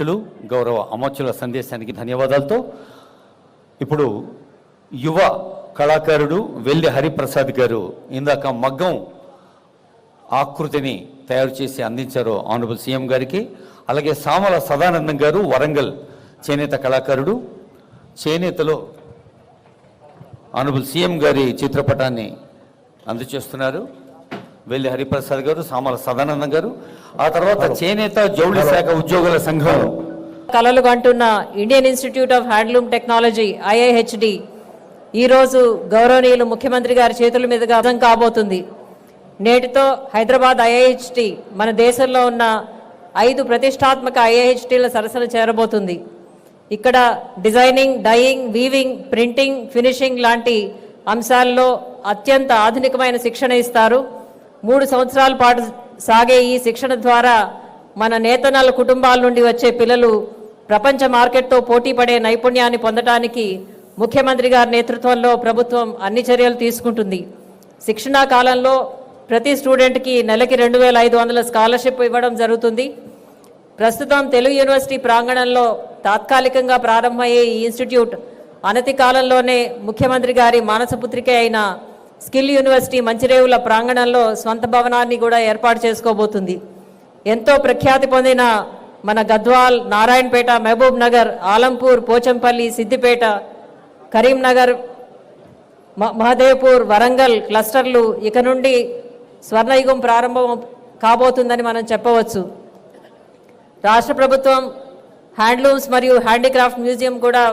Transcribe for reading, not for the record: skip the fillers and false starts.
అధ్యక్షులు గౌరవ అమోచ్యుల సందేశానికి ధన్యవాదాలతో ఇప్పుడు యువ కళాకారుడు వెల్లి హరిప్రసాద్ గారు ఇందాక మగ్గం ఆకృతిని తయారు చేసి అందించారు ఆనరబుల్ సీఎం గారికి. అలాగే సామల సదానందం గారు వరంగల్ చేనేత కళాకారుడు, చేనేతలో ఆనరబుల్ సీఎం గారి చిత్రపటాన్ని అందజేస్తున్నారు వెల్లి హరిప్రసాద్ గారు, సామల సదానందం గారు. ఆ తర్వాత చేనేత జౌళి శాఖ ఉద్యోగుల సంఘం కలలు కంటున్న Indian Institute of handloom technology IIHD ఈరోజు గౌరవనీయులు ముఖ్యమంత్రి గారి చేతుల మీదుగా కాబోతుంది. నేటితో హైదరాబాద్ IIHD మన దేశంలో ఉన్న 5 ప్రతిష్టాత్మక IIHDల సరసన చేరబోతుంది. ఇక్కడ designing, dyeing, weaving, printing, finishing లాంటి అంశాల్లో అత్యంత ఆధునికమైన శిక్షణ ఇస్తారు. 3 సంవత్సరాల పాటు సాగే ఈ శిక్షణ ద్వారా మన నేతన్నల కుటుంబాల నుండి వచ్చే పిల్లలు ప్రపంచ మార్కెట్తో పోటీ పడే నైపుణ్యాన్ని పొందడానికి ముఖ్యమంత్రి గారి నేతృత్వంలో ప్రభుత్వం అన్ని చర్యలు తీసుకుంటుంది. శిక్షణా కాలంలో ప్రతి స్టూడెంట్కి నెలకి 2500 స్కాలర్షిప్ ఇవ్వడం జరుగుతుంది. ప్రస్తుతం తెలుగు యూనివర్సిటీ ప్రాంగణంలో తాత్కాలికంగా ప్రారంభమయ్యే ఈ ఇన్స్టిట్యూట్ అనతి కాలంలోనే ముఖ్యమంత్రి గారి మానసపుత్రికే అయిన స్కిల్ యూనివర్సిటీ మంచిరేవుల ప్రాంగణంలో స్వంత భవనాన్ని కూడా ఏర్పాటు చేసుకోబోతుంది. ఎంతో ప్రఖ్యాతి పొందిన మన గద్వాల్, నారాయణపేట, మహబూబ్ నగర్, ఆలంపూర్, పోచంపల్లి, సిద్దిపేట, కరీంనగర్, మహదేవ్పూర్, వరంగల్ క్లస్టర్లు ఇక నుండి స్వర్ణయుగం ప్రారంభం కాబోతుందని మనం చెప్పవచ్చు. రాష్ట్ర ప్రభుత్వం హ్యాండ్లూమ్స్ మరియు హ్యాండీక్రాఫ్ట్ మ్యూజియం కూడా